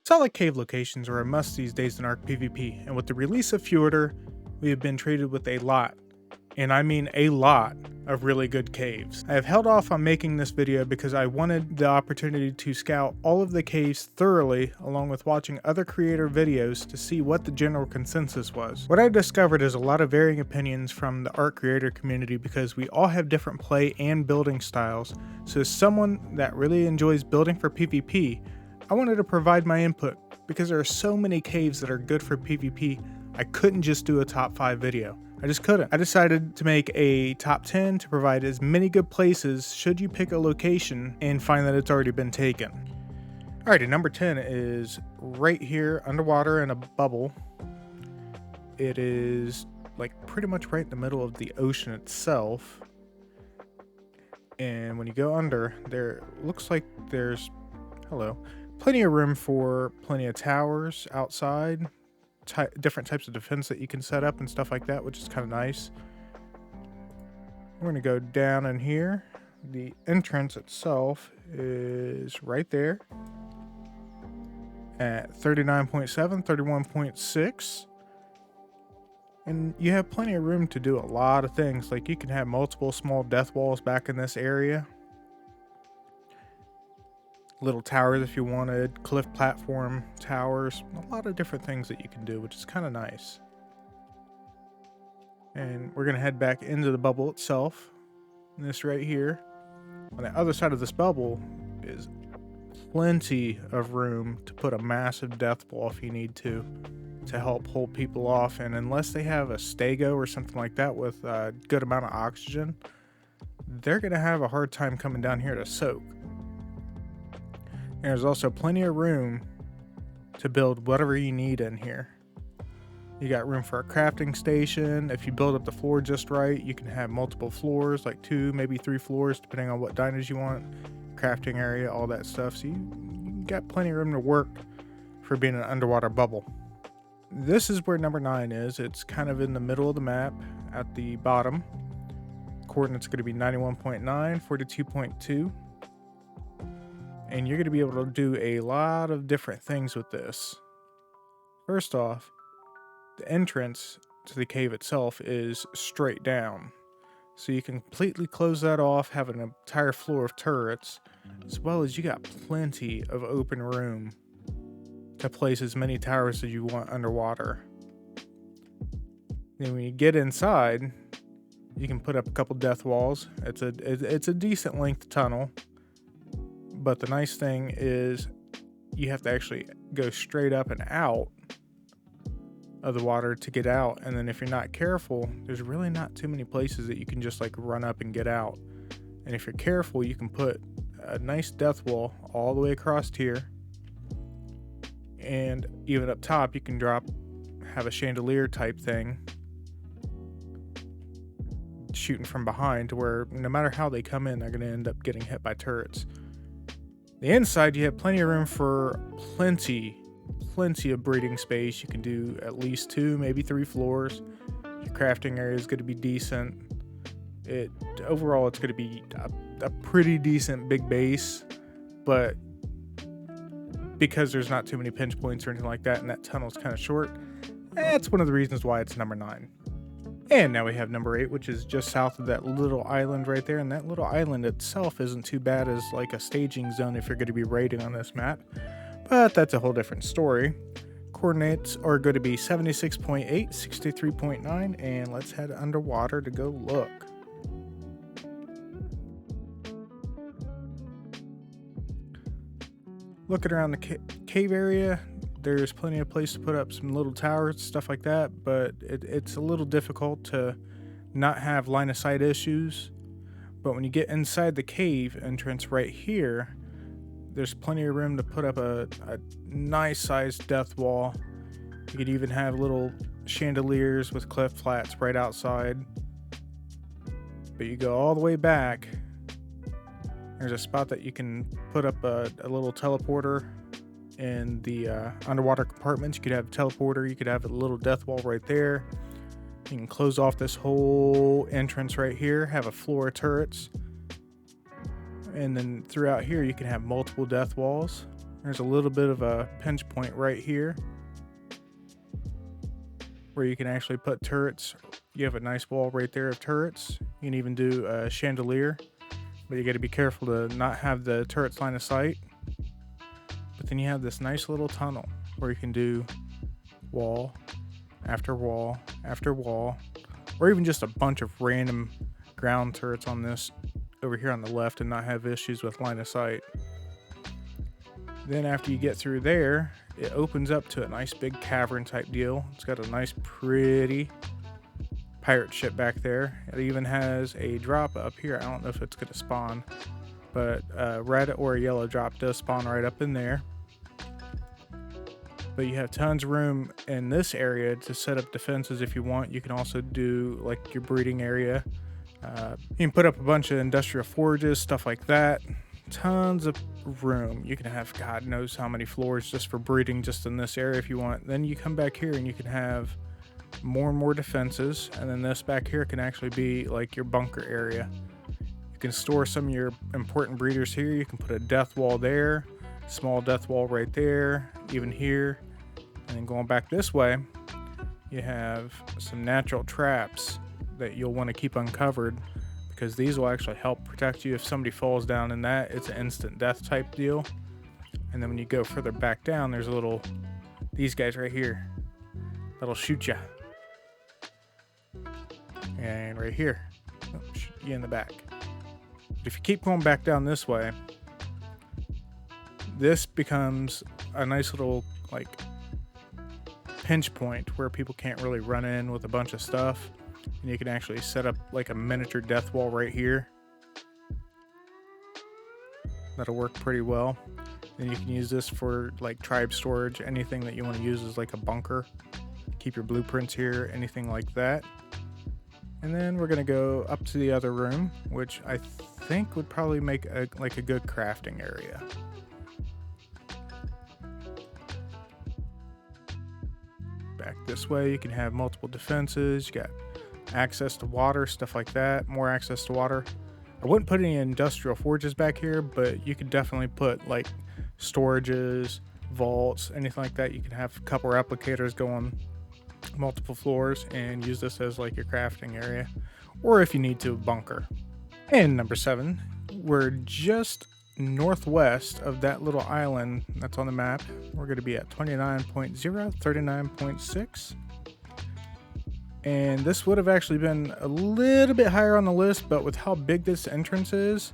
Solid cave locations are a must these days in Arc PvP, and with the release of Fjordur, we have been treated with a lot, and I mean a lot, of really good caves. I have held off on making this video because I wanted the opportunity to scout all of the caves thoroughly, along with watching other creator videos to see what the general consensus was. What I discovered is a lot of varying opinions from the art creator community because we all have different play and building styles, so as someone that really enjoys building for PvP, I wanted to provide my input because there are so many caves that are good for PvP. I couldn't just do a top 5 video. I just couldn't. I decided to make a top 10 to provide as many good places should you pick a location and find that it's already been taken. Alrighty, number 10 is right here underwater in a bubble. It is like pretty much right in the middle of the ocean itself. And when you go under, there looks like there's, plenty of room for plenty of towers outside, different types of defense that you can set up and stuff like that, which is kind of nice. We're going to go down in here. The entrance itself is right there at 39.7, 31.6. And you have plenty of room to do a lot of things. Like you can have multiple small death walls back in this area. Little towers if you wanted, cliff platform towers, a lot of different things that you can do, which is kind of nice. And we're going to head back into the bubble itself. And this right here, on the other side of this bubble is plenty of room to put a massive death wall if you need to help hold people off. And unless they have a stego or something like that with a good amount of oxygen, they're going to have a hard time coming down here to soak. And there's also plenty of room to build whatever you need in here. You got room for a crafting station. If you build up the floor just right, you can have multiple floors, like 2, maybe 3 floors, depending on what diners you want. Crafting area, all that stuff. So you got plenty of room to work for being an underwater bubble. This is where number 9 is. It's kind of in the middle of the map at the bottom. Coordinates are going to be 91.9, 42.2. And you're going to be able to do a lot of different things with this. First off, the entrance to the cave itself is straight down. So you can completely close that off, have an entire floor of turrets, as well as you got plenty of open room to place as many towers as you want underwater. Then when you get inside, you can put up a couple death walls. It's a decent length tunnel. But the nice thing is you have to actually go straight up and out of the water to get out. And then if you're not careful, there's really not too many places that you can just like run up and get out. And if you're careful, you can put a nice death wall all the way across here. And even up top, you can have a chandelier type thing shooting from behind to where no matter how they come in, they're going to end up getting hit by turrets. The inside, you have plenty of room for plenty of breeding space. You can do at least 2, maybe 3 floors. Your crafting area is going to be decent. Overall, it's going to be a pretty decent big base, but because there's not too many pinch points or anything like that, and that tunnel's kind of short, that's one of the reasons why it's number 9. And now we have number 8, which is just south of that little island right there. And that little island itself isn't too bad as like a staging zone if you're going to be raiding on this map. But that's a whole different story. Coordinates are going to be 76.8, 63.9. And let's head underwater to go look. Looking around the cave area, there's plenty of place to put up some little towers, stuff like that, but it's a little difficult to not have line of sight issues. But when you get inside the cave entrance right here, there's plenty of room to put up a nice sized death wall. You could even have little chandeliers with cliff flats right outside. But you go all the way back, there's a spot that you can put up a little teleporter in the underwater compartments. You could have a teleporter, you could have a little death wall right there. You can close off this whole entrance right here, have a floor of turrets. And then throughout here, you can have multiple death walls. There's a little bit of a pinch point right here where you can actually put turrets. You have a nice wall right there of turrets. You can even do a chandelier, but you got to be careful to not have the turrets line of sight. But then you have this nice little tunnel where you can do wall after wall after wall, or even just a bunch of random ground turrets on this over here on the left and not have issues with line of sight. Then after you get through there, it opens up to a nice big cavern type deal. It's got a nice pretty pirate ship back there. It even has a drop up here. I don't know if it's going to spawn, but a red or a yellow drop does spawn right up in there. But you have tons of room in this area to set up defenses if you want. You can also do like your breeding area. You can put up a bunch of industrial forges, stuff like that. Tons of room. You can have God knows how many floors just for breeding just in this area if you want. Then you come back here and you can have more and more defenses, and then this back here can actually be like your bunker area. You can store some of your important breeders here. You can put a death wall there, small death wall right there, even here. And then going back this way, you have some natural traps that you'll want to keep uncovered, because these will actually help protect you if somebody falls down in that. It's an instant death type deal. And then when you go further back down, there's these guys right here that'll shoot you. And right here, shoot you in the back. But if you keep going back down this way, this becomes a nice little like pinch point where people can't really run in with a bunch of stuff. And you can actually set up like a miniature death wall right here. That'll work pretty well. Then you can use this for like tribe storage, anything that you want to use as like a bunker. Keep your blueprints here, anything like that. And then we're gonna go up to the other room, which I think would probably make a good crafting area. Back this way, you can have multiple defenses. You got access to water, stuff like that, more access to water. I wouldn't put any industrial forges back here, but you could definitely put like storages, vaults, anything like that. You can have a couple replicators going multiple floors and use this as like your crafting area, or if you need to, a bunker. And number 7, we're just northwest of that little island that's on the map. We're going to be at 29.0, 39.6. And this would have actually been a little bit higher on the list, but with how big this entrance is,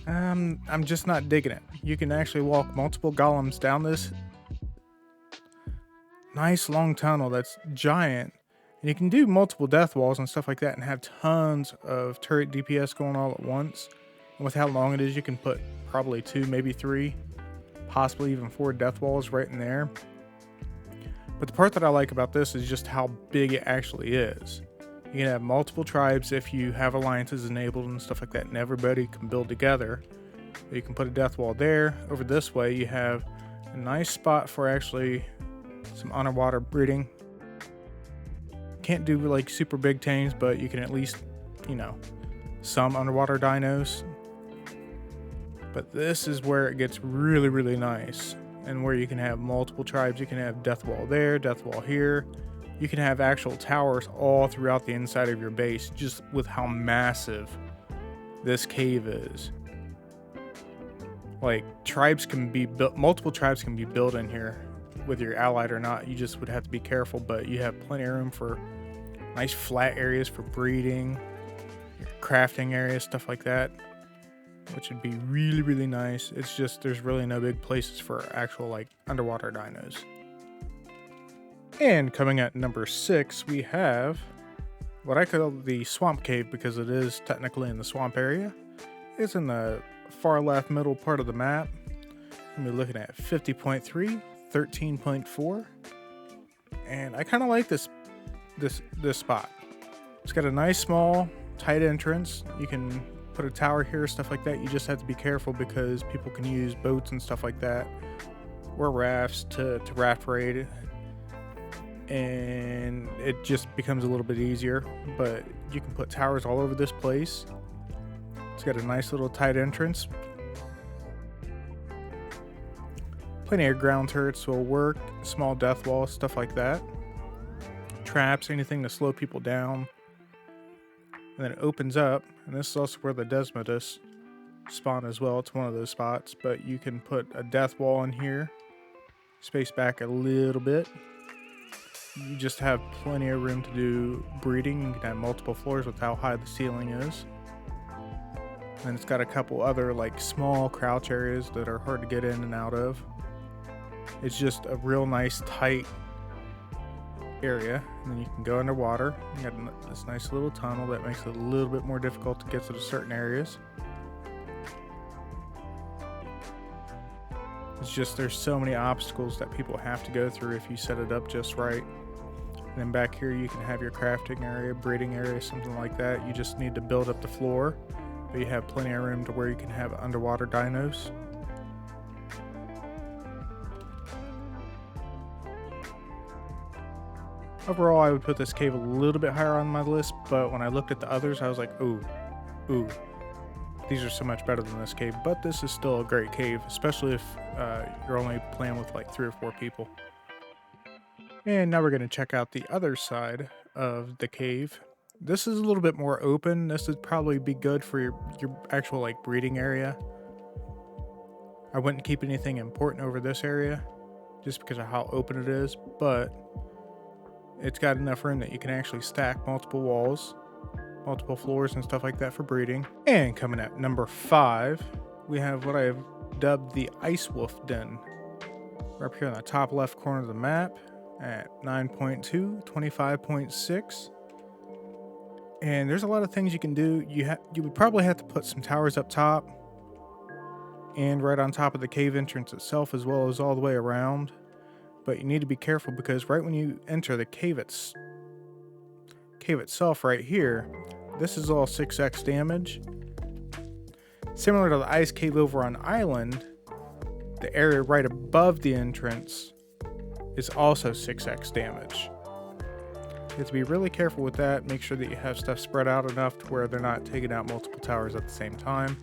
I'm just not digging it. You can actually walk multiple golems down this nice long tunnel that's giant. And you can do multiple death walls and stuff like that and have tons of turret DPS going all at once. And with how long it is, you can put probably 2, maybe 3, possibly even 4 death walls right in there. But the part that I like about this is just how big it actually is. You can have multiple tribes if you have alliances enabled and stuff like that, and everybody can build together. You can put a death wall there. Over this way, you have a nice spot for actually some underwater breeding. Can't do like super big tames, but you can at least, some underwater dinos. But this is where it gets really, really nice, and where you can have multiple tribes. You can have death wall there, death wall here. You can have actual towers all throughout the inside of your base, just with how massive this cave is. Like, tribes can be built, multiple tribes can be built in here, whether you're allied or not. You just would have to be careful, but you have plenty of room for nice flat areas for breeding, crafting areas, stuff like that, which would be really, really nice. It's just there's really no big places for actual like underwater dinos. And coming at number 6, we have what I call the swamp cave, because it is technically in the swamp area. It's in the far left middle part of the map. We're looking at 50.3, 13.4, and I kind of like this spot. It's got a nice small tight entrance. You can put a tower here, stuff like that. You just have to be careful because people can use boats and stuff like that, or rafts to raft raid, and it just becomes a little bit easier. But you can put towers all over this place. It's got a nice little tight entrance. Plenty of ground turrets will work, small death walls, stuff like that. Traps, anything to slow people down. And then it opens up, and this is also where the Desmodus spawn as well. It's one of those spots, but you can put a death wall in here. Space back a little bit. You just have plenty of room to do breeding. You can have multiple floors with how high the ceiling is. And it's got a couple other like small crouch areas that are hard to get in and out of. It's just a real nice tight area. And then you can go underwater. You got this nice little tunnel that makes it a little bit more difficult to get to certain areas. It's just there's so many obstacles that people have to go through if you set it up just right. And then back here you can have your crafting area, breeding area, something like that. You just need to build up the floor, but you have plenty of room to where you can have underwater dinos. Overall, I would put this cave a little bit higher on my list, but when I looked at the others, I was like, ooh, these are so much better than this cave. But this is still a great cave, especially if you're only playing with like 3 or 4 people. And now we're going to check out the other side of the cave. This is a little bit more open. This would probably be good for your actual like breeding area. I wouldn't keep anything important over this area just because of how open it is, but it's got enough room that you can actually stack multiple walls, multiple floors and stuff like that for breeding. And coming at number 5, we have what I have dubbed the Ice Wolf Den. We're up here in the top left corner of the map at 9.2, 25.6. And there's a lot of things you can do. You would probably have to put some towers up top and right on top of the cave entrance itself, as well as all the way around. But you need to be careful because right when you enter the cave itself right here, this is all 6x damage. Similar to the ice cave over on Island, the area right above the entrance is also 6x damage. You have to be really careful with that. Make sure that you have stuff spread out enough to where they're not taking out multiple towers at the same time.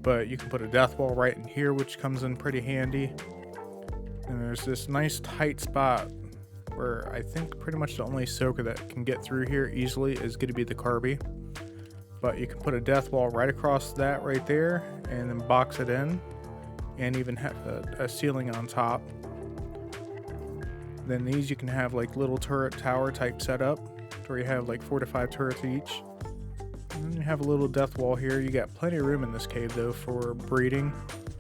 But you can put a death wall right in here, which comes in pretty handy. And there's this nice tight spot where I think pretty much the only soaker that can get through here easily is going to be the Carby. But you can put a death wall right across that right there and then box it in and even have a ceiling on top. Then these you can have like little turret tower type setup where you have like 4 to 5 turrets each. And then you have a little death wall here. You got plenty of room in this cave though for breeding.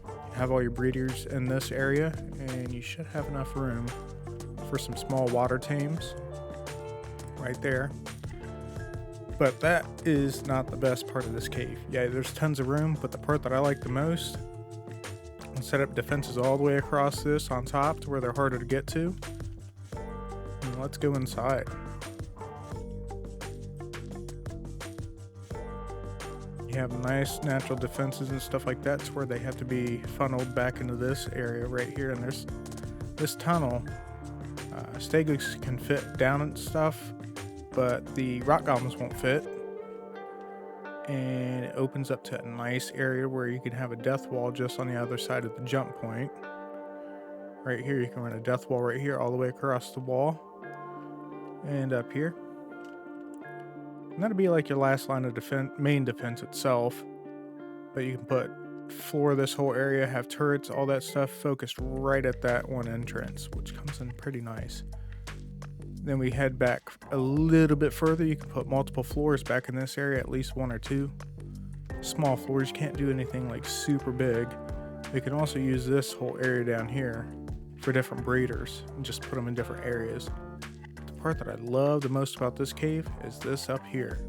You have all your breeders in this area and you should have enough room for some small water tames right there. But that is not the best part of this cave. Yeah, there's tons of room, but the part that I like the most, set up defenses all the way across this on top to where they're harder to get to. And let's go inside. You have nice natural defenses and stuff like that. It's where they have to be funneled back into this area right here. And there's this tunnel. Stegoks can fit down and stuff, but the rock goblins won't fit. And it opens up to a nice area where you can have a death wall just on the other side of the jump point. Right here, you can run a death wall right here all the way across the wall. And up here. And that'll be like your last line of defense, main defense itself. But you can put floor this whole area, have turrets, all that stuff focused right at that one entrance, which comes in pretty nice. Then we head back a little bit further. You can put multiple floors back in this area, at least 1 or 2. Small floors, you can't do anything like super big. You can also use this whole area down here for different breeders and just put them in different areas. The part that I love the most about this cave is this up here.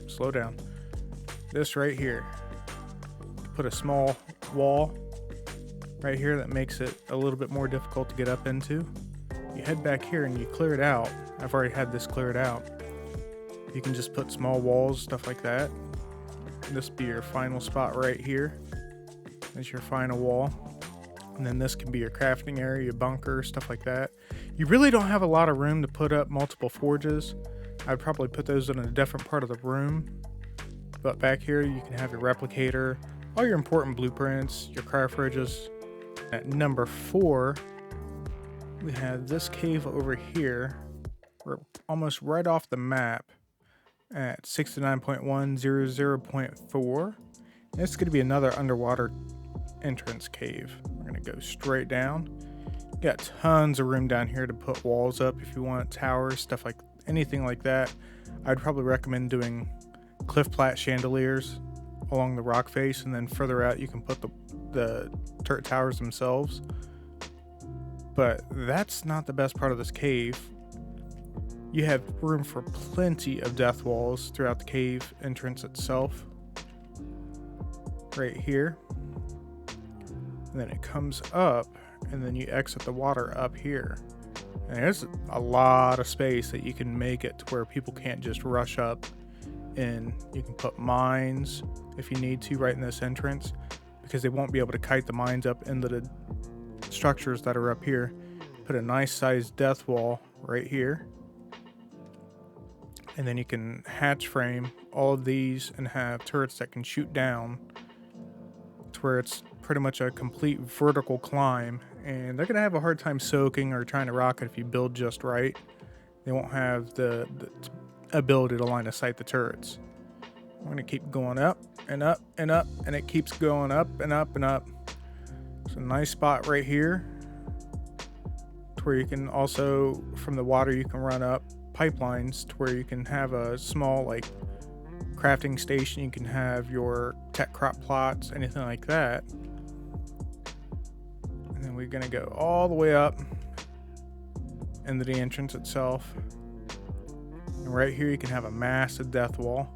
Slow down. This right here. Put a small wall right here that makes it a little bit more difficult to get up into. You head back here and you clear it out. I've already had this cleared out. You can just put small walls, stuff like that. This will be your final spot right here. That's your final wall. And then this can be your crafting area, your bunker, stuff like that. You really don't have a lot of room to put up multiple forges. I'd probably put those in a different part of the room. But back here you can have your replicator, all your important blueprints, your craft fridges, At number 4, we have this cave over here. We're almost right off the map at 69.100.4. It's going to be another underwater entrance cave. We're going to go straight down. You got tons of room down here to put walls up if you want, towers, stuff like anything like that. I'd probably recommend doing cliff plat chandeliers along the rock face, and then further out you can put the turret towers themselves. But that's not the best part of this cave. You have room for plenty of death walls throughout the cave entrance itself. Right here. And then it comes up, and then you exit the water up here. And there's a lot of space that you can make it to where people can't just rush up in. You can put mines if you need to right in this entrance, because they won't be able to kite the mines up into the structures that are up here. Put a nice sized death wall right here. And then you can hatch frame all of these and have turrets that can shoot down to where it's pretty much a complete vertical climb. And they're going to have a hard time soaking or trying to rocket if you build just right. They won't have the ability to line of sight the turrets. I'm going to keep going up and up and up, and it keeps going up and up and up. It's a nice spot right here to where you can also, from the water, you can run up pipelines to where you can have a small like crafting station. You can have your tech crop plots, anything like that. And then we're going to go all the way up into the entrance itself. And right here you can have a massive death wall.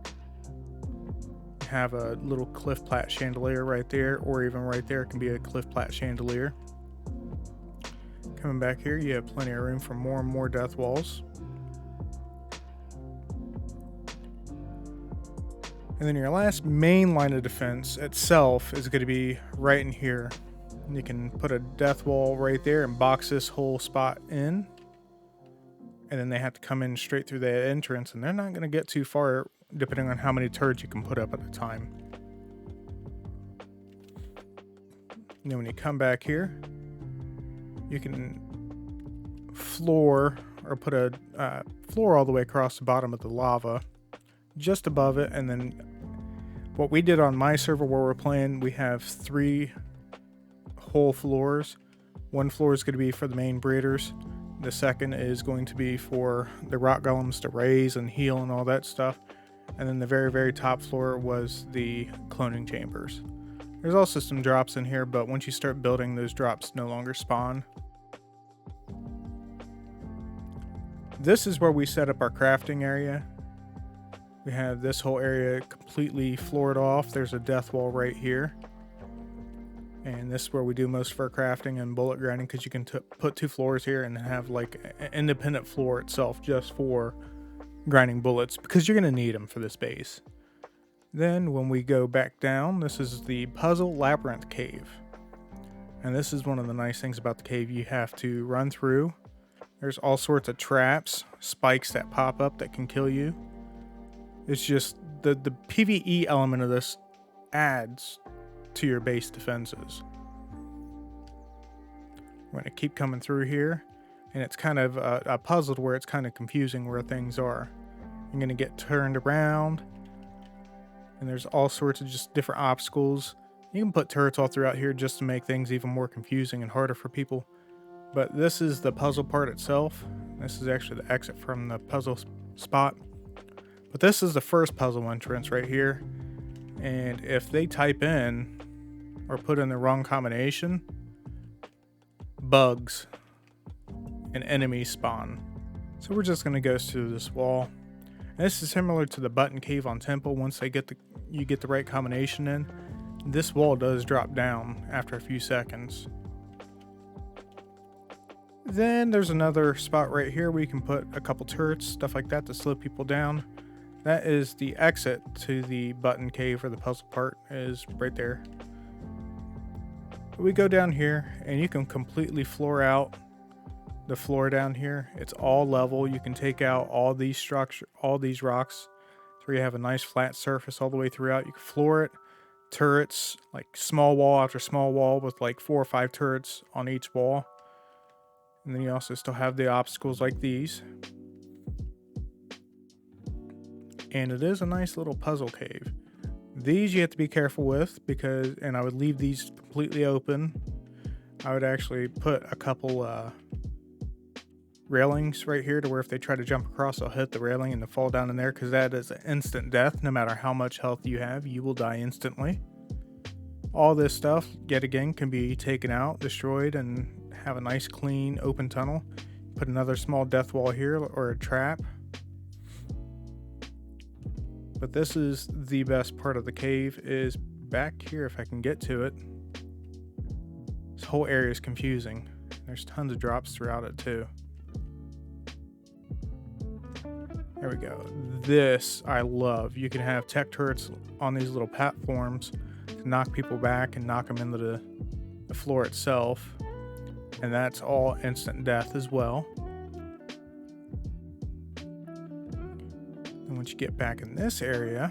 Have a little cliff plat chandelier right there, or even right there can be a cliff plat chandelier. Coming back here, you have plenty of room for more and more death walls. And then your last main line of defense itself is going to be right in here. You can put a death wall right there and box this whole spot in. And then they have to come in straight through the entrance, and they're not going to get too far depending on how many turrets you can put up at a time. And then when you come back here, you can floor or put a floor all the way across the bottom of the lava, just above it. And then what we did on my server where we're playing, we have 3 whole floors. One floor is going to be for the main breeders. The second is going to be for the rock golems to raise and heal and all that stuff. And then the very, very top floor was the cloning chambers. There's also some drops in here, but once you start building, those drops no longer spawn. This is where we set up our crafting area. We have this whole area completely floored off. There's a death wall right here. And this is where we do most of our crafting and bullet grinding, because you can put 2 floors here and have like an independent floor itself just for grinding bullets, because you're going to need them for this base. Then when we go back down, this is the puzzle labyrinth cave. And this is one of the nice things about the cave. You have to run through. There's all sorts of traps, spikes that pop up that can kill you. It's just the PvE element of this adds to your base defenses. We're going to keep coming through here, and it's kind of a puzzle where it's kind of confusing where things are. You're going to get turned around, and there's all sorts of just different obstacles. You can put turrets all throughout here just to make things even more confusing and harder for people. But this is the puzzle part itself. This is actually the exit from the puzzle spot. But this is the first puzzle entrance right here. And if they type in or put in the wrong combination, bugs and enemies spawn. So we're just going to go through this wall. And this is similar to the button cave on Temple. Once you get the right combination in, this wall does drop down after a few seconds. Then there's another spot right here where you can put a couple turrets, stuff like that, to slow people down. That is the exit to the button cave, or the puzzle part is right there. We go down here and you can completely floor out the floor down here. It's all level. You can take out all these rocks, so you have a nice flat surface all the way throughout. You can floor it, turrets, like small wall after small wall with like 4 or 5 turrets on each wall. And then you also still have the obstacles like these. And it is a nice little puzzle cave. These you have to be careful with because, and I would leave these completely open. I would actually put a couple railings right here to where if they try to jump across, they'll hit the railing and they'll fall down in there, because that is an instant death. No matter how much health you have, you will die instantly. All this stuff, yet again, can be taken out, destroyed, and have a nice clean open tunnel. Put another small death wall here or a trap. But this is the best part of the cave, is back here if I can get to it. This whole area is confusing. There's tons of drops throughout it too. There we go. This I love. You can have tech turrets on these little platforms to knock people back and knock them into the floor itself. And that's all instant death as well. And once you get back in this area,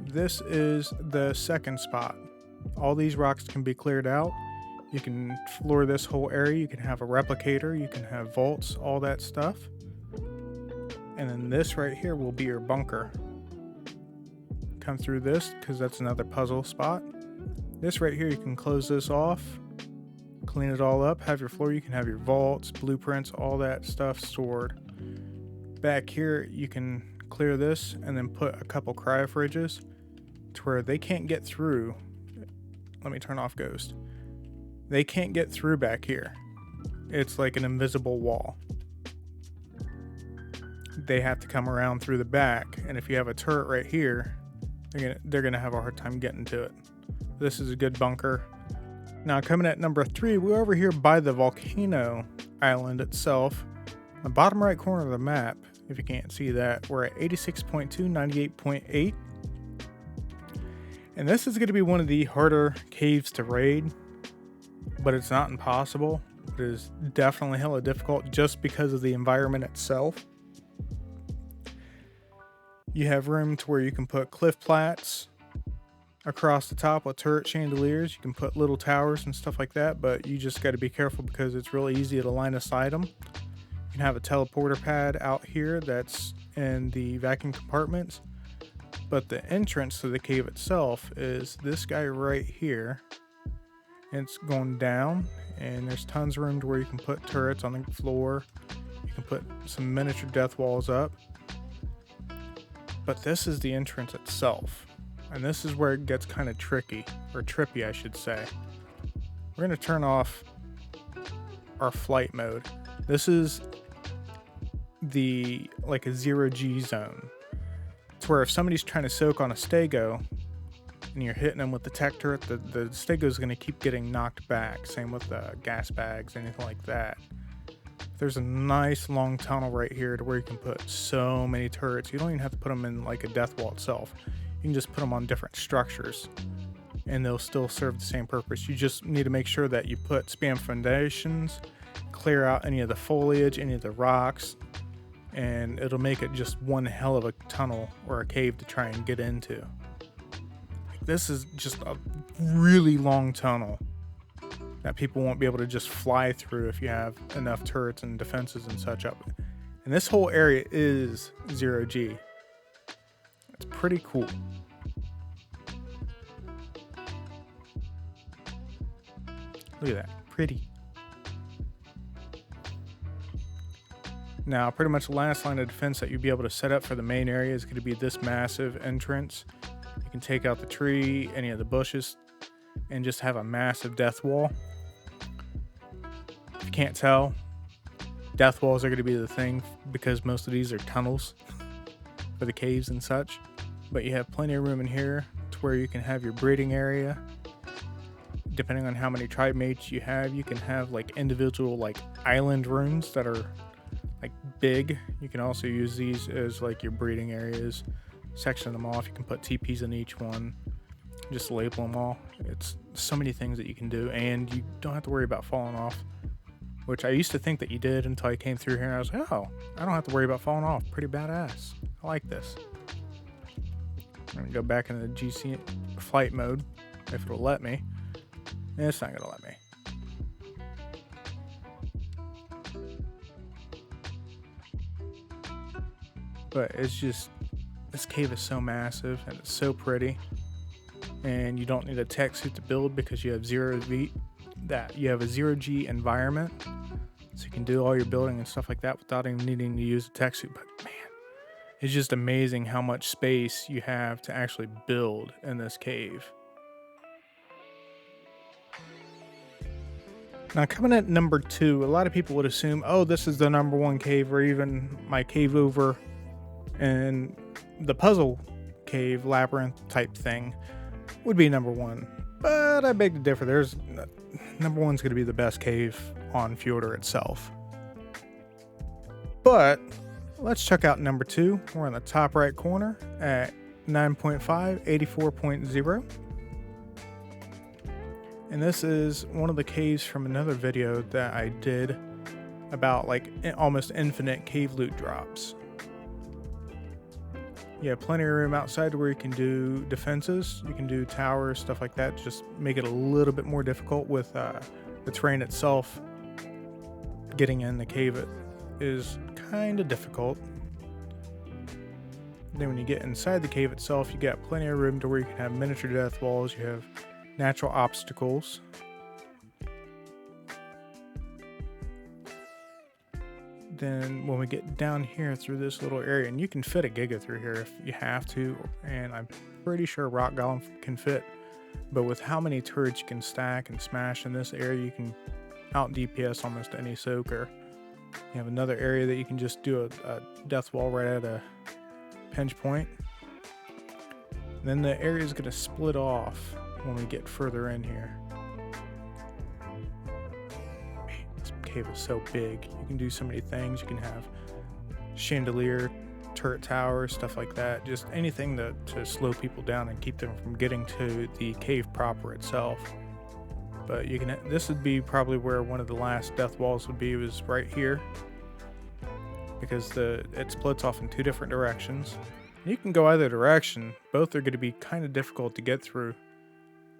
this is the second spot. All these rocks can be cleared out. You can floor this whole area. You can have a replicator. You can have vaults, all that stuff. And then this right here will be your bunker. Come through this because that's another puzzle spot. This right here, you can close this off, clean it all up, have your floor. You can have your vaults, blueprints, all that stuff stored. Back here, you can clear this and then put a couple cryo fridges to where they can't get through. Let me turn off Ghost. They can't get through back here. It's like an invisible wall. They have to come around through the back, and if you have a turret right here, they're gonna have a hard time getting to it. This is a good bunker. Now coming at number 3, we're over here by the volcano island itself. On the bottom right corner of the map, if you can't see that, we're at 86.2, 98.8. And this is going to be one of the harder caves to raid, but it's not impossible. It is definitely hella difficult just because of the environment itself. You have room to where you can put cliff plats across the top with turret chandeliers. You can put little towers and stuff like that, but you just got to be careful because it's really easy to line of sight them. You can have a teleporter pad out here that's in the vacuum compartments, but the entrance to the cave itself is this guy right here. It's going down, and there's tons of room to where you can put turrets on the floor. You can put some miniature death walls up. But this is the entrance itself, and this is where it gets kind of tricky, or trippy I should say. We're going to turn off our flight mode. This is like a 0G zone. It's where if somebody's trying to soak on a stego and you're hitting them with the tech turret, the stego is going to keep getting knocked back. Same with the gas bags, anything like that. There's a nice long tunnel right here to where you can put so many turrets. You don't even have to put them in like a death wall itself. You can just put them on different structures and they'll still serve the same purpose. You just need to make sure that you put spam foundations, clear out any of the foliage, any of the rocks, and it'll make it just one hell of a tunnel or a cave to try and get into. This is just a really long tunnel that people won't be able to just fly through if you have enough turrets and defenses and such up. And this whole area is 0G. It's pretty cool. Look at that, pretty. Now, pretty much the last line of defense that you'll be able to set up for the main area is going to be this massive entrance. You can take out the tree, any of the bushes, and just have a massive death wall. If you can't tell, death walls are going to be the thing because most of these are tunnels for the caves and such. But you have plenty of room in here to where you can have your breeding area. Depending on how many tribe mates you have, you can have like individual like island rooms that are like big. You can also use these as like your breeding areas. Section them off. You can put TPs in each one. Just label them all. It's so many things that you can do, and you don't have to worry about falling off, which I used to think that you did until I came through here and I was like, oh, I don't have to worry about falling off. Pretty badass. I like this. I'm gonna go back into the GC flight mode if it'll let me. It's not gonna let me. But it's just, this cave is so massive and it's so pretty, and you don't need a tech suit to build because you have you have a 0G environment, so you can do all your building and stuff like that without even needing to use a tech suit. But man, it's just amazing how much space you have to actually build in this cave. Now, coming at number 2, a lot of people would assume, oh, this is the number 1 cave, or even my cave over and the puzzle cave labyrinth type thing would be number 1. But I beg to differ. There's number 1's going to be the best cave on Fjordur itself. But let's check out number 2. We're in the top right corner at 9.5, 84.0. And this is one of the caves from another video that I did about like almost infinite cave loot drops. You have plenty of room outside where you can do defenses, you can do towers, stuff like that. Just make it a little bit more difficult with the terrain itself. Getting in the cave is kind of difficult. Then when you get inside the cave itself, you got plenty of room to where you can have miniature death walls, you have natural obstacles. Then when we get down here through this little area, and you can fit a Giga through here if you have to, and I'm pretty sure Rock Golem can fit, but with how many turrets you can stack and smash in this area, you can out DPS almost any soaker. You have another area that you can just do a death wall right at a pinch point. And then the area is going to split off when we get further in here. Man, this cave is so big. You can do so many things. You can have chandelier, turret towers, stuff like that. Just anything to slow people down and keep them from getting to the cave proper itself. But you can. This would be probably where one of the last death walls would be, was right here, because it splits off in 2 different directions. You can go either direction. Both are going to be kind of difficult to get through.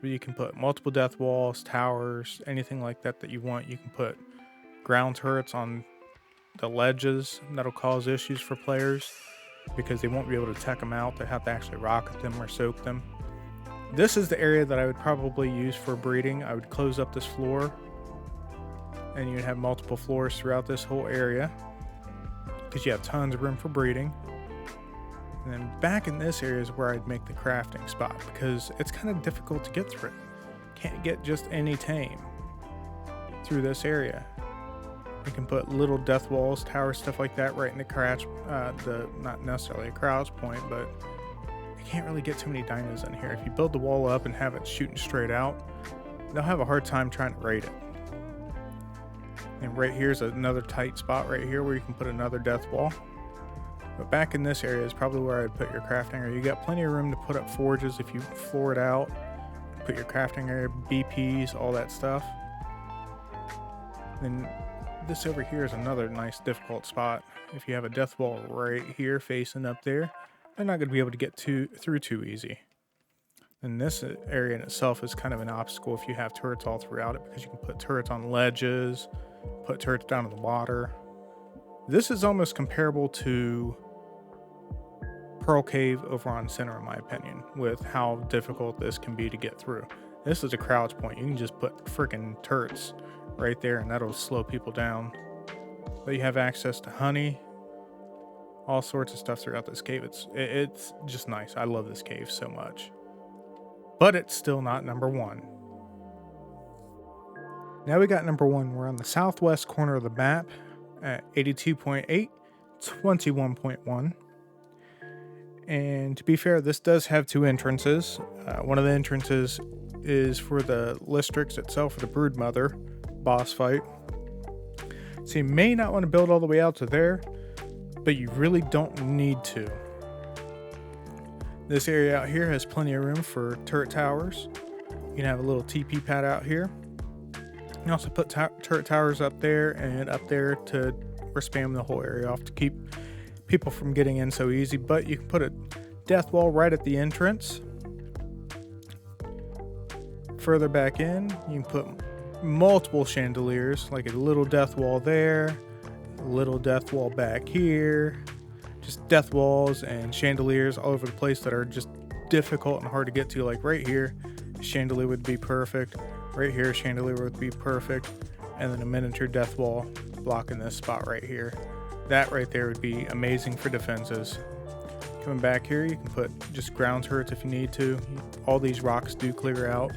But you can put multiple death walls, towers, anything like that you want. You can put ground turrets on the ledges. That'll cause issues for players because they won't be able to tech them out. They have to actually rocket them or soak them. This is the area that I would probably use for breeding. I would close up this floor, and you'd have multiple floors throughout this whole area because you have tons of room for breeding. And then back in this area is where I'd make the crafting spot, because it's kind of difficult to get through. Can't get just any tame through this area. You can put little death walls, towers, stuff like that right in the crouch, not necessarily a crouch point, but you can't really get too many dinos in here. If you build the wall up and have it shooting straight out, they'll have a hard time trying to raid it. And right here's another tight spot right here where you can put another death wall. But back in this area is probably where I'd put your crafting area. You got plenty of room to put up forges if you floor it out. Put your crafting area, BPs, all that stuff. Then this over here is another nice difficult spot. If you have a death wall right here facing up there, they're not going to be able to get through too easy. And this area in itself is kind of an obstacle if you have turrets all throughout it, because you can put turrets on ledges, put turrets down in the water. This is almost comparable to Pearl Cave over on Center, in my opinion, with how difficult this can be to get through. This is a crouch point. You can just put freaking turrets right there, and that'll slow people down. But you have access to honey, all sorts of stuff throughout this cave. It's just nice. I love this cave so much. But it's still not number 1. Now we got number 1. We're on the southwest corner of the map at 82.8, 21.1. And to be fair, this does have 2 entrances. One of the entrances is for the Listrix itself, for the Broodmother boss fight. So you may not want to build all the way out to there, but you really don't need to. This area out here has plenty of room for turret towers. You can have a little TP pad out here. You can also put turret towers up there and up there to spam the whole area off to keep people from getting in so easy, but you can put a death wall right at the entrance. Further back in, you can put multiple chandeliers, like a little death wall there, a little death wall back here, just death walls and chandeliers all over the place that are just difficult and hard to get to. Like right here, chandelier would be perfect. Right here, chandelier would be perfect. And then a miniature death wall blocking this spot right here. That right there would be amazing for defenses. Coming back here, you can put just ground turrets if you need to. All these rocks do clear out.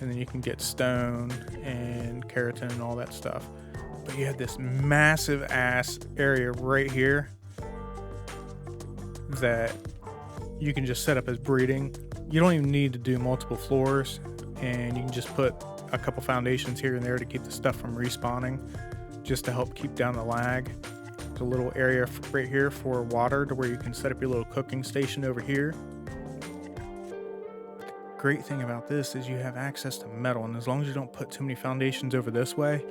And then you can get stone and keratin and all that stuff. But you have this massive ass area right here that you can just set up as breeding. You don't even need to do multiple floors, and you can just put a couple foundations here and there to keep the stuff from respawning, just to help keep down the lag. There's a little area right here for water to where you can set up your little cooking station over here. Great thing about this is you have access to metal, and as long as you don't put too many foundations over this way,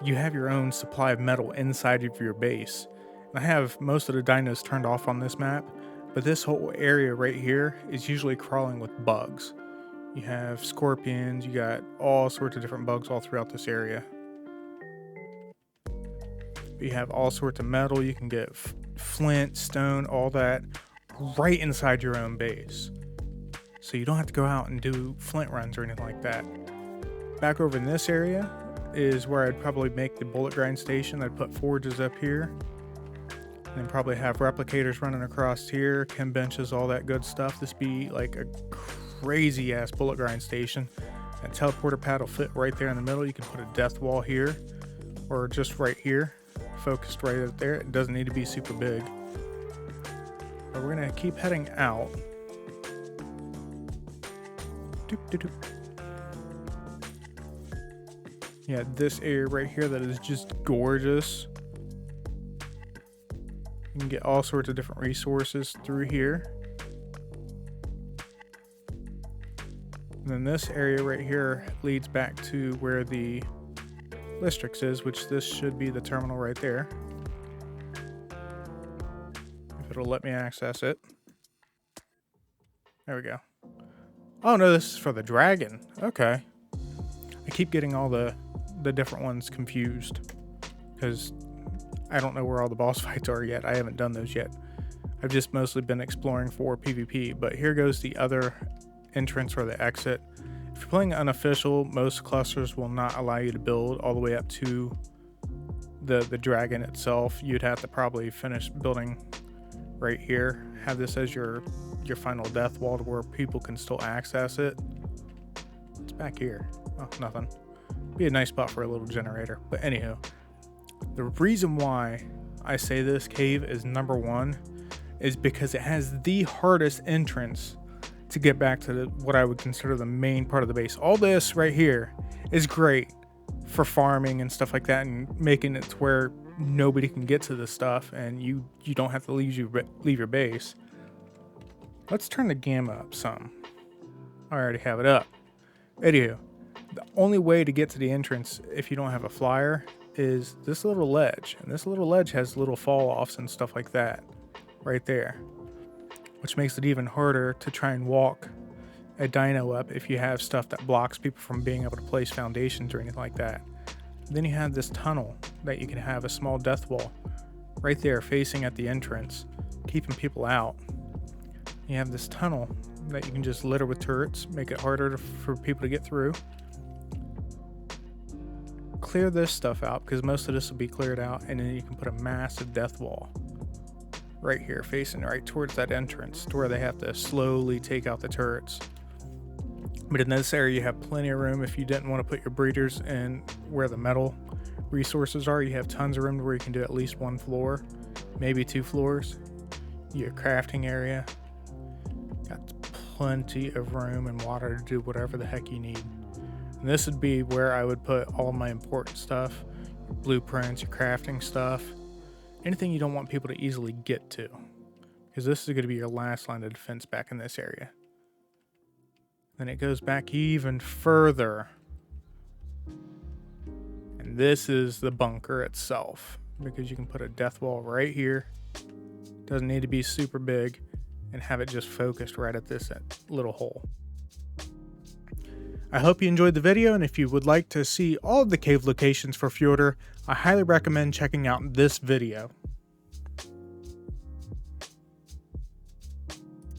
you have your own supply of metal inside of your base. And I have most of the dinos turned off on this map, but this whole area right here is usually crawling with bugs. You have scorpions, you got all sorts of different bugs all throughout this area. But you have all sorts of metal, you can get flint, stone, all that right inside your own base. So you don't have to go out and do flint runs or anything like that. Back over in this area is where I'd probably make the bullet grind station. I'd put forges up here. And then probably have replicators running across here, chem benches, all that good stuff. This be like a crazy ass bullet grind station. That teleporter pad will fit right there in the middle. You can put a death wall here, or just right here, focused right up there. It doesn't need to be super big. But we're gonna keep heading out. Yeah, this area right here that is just gorgeous. You can get all sorts of different resources through here. And then this area right here leads back to where the Listrix is, which this should be the terminal right there. If it'll let me access it. There we go. Oh no, this is for the dragon. Okay. I keep getting all the different ones confused because I don't know where all the boss fights are yet. I haven't done those yet. I've just mostly been exploring for PvP, but here goes the other entrance or the exit. If you're playing Unofficial, most clusters will not allow you to build all the way up to the dragon itself. You'd have to probably finish building right here. Have this as your final death wall to where people can still access it. It's back here. Oh, nothing. Be a nice spot for a little generator. But anywho, the reason why I say this cave is number one is because it has the hardest entrance to get back to what I would consider the main part of the base. All this right here is great for farming and stuff like that, and making it to where nobody can get to this stuff and you don't have to leave your base. Let's turn the gamma up some. I already have it up. Anywho, the only way to get to the entrance if you don't have a flyer is this little ledge. And this little ledge has little fall offs and stuff like that right there, which makes it even harder to try and walk a dino up if you have stuff that blocks people from being able to place foundations or anything like that. Then you have this tunnel that you can have a small death wall right there facing at the entrance, keeping people out. You have this tunnel that you can just litter with turrets, make it harder for people to get through. Clear this stuff out because most of this will be cleared out, and then you can put a massive death wall right here facing right towards that entrance to where they have to slowly take out the turrets. But in this area you have plenty of room if you didn't want to put your breeders in where the metal resources are. You have tons of room where you can do at least one floor, maybe 2 floors. Your crafting area got plenty of room and water to do whatever the heck you need. And this would be where I would put all my important stuff, your blueprints, your crafting stuff, anything you don't want people to easily get to, because this is going to be your last line of defense back in this area. Then it goes back even further, and this is the bunker itself, because you can put a death wall right here, Doesn't need to be super big, and have it just focused right at this little hole. I hope you enjoyed the video, and if you would like to see all of the cave locations for Fjordur, I highly recommend checking out this video.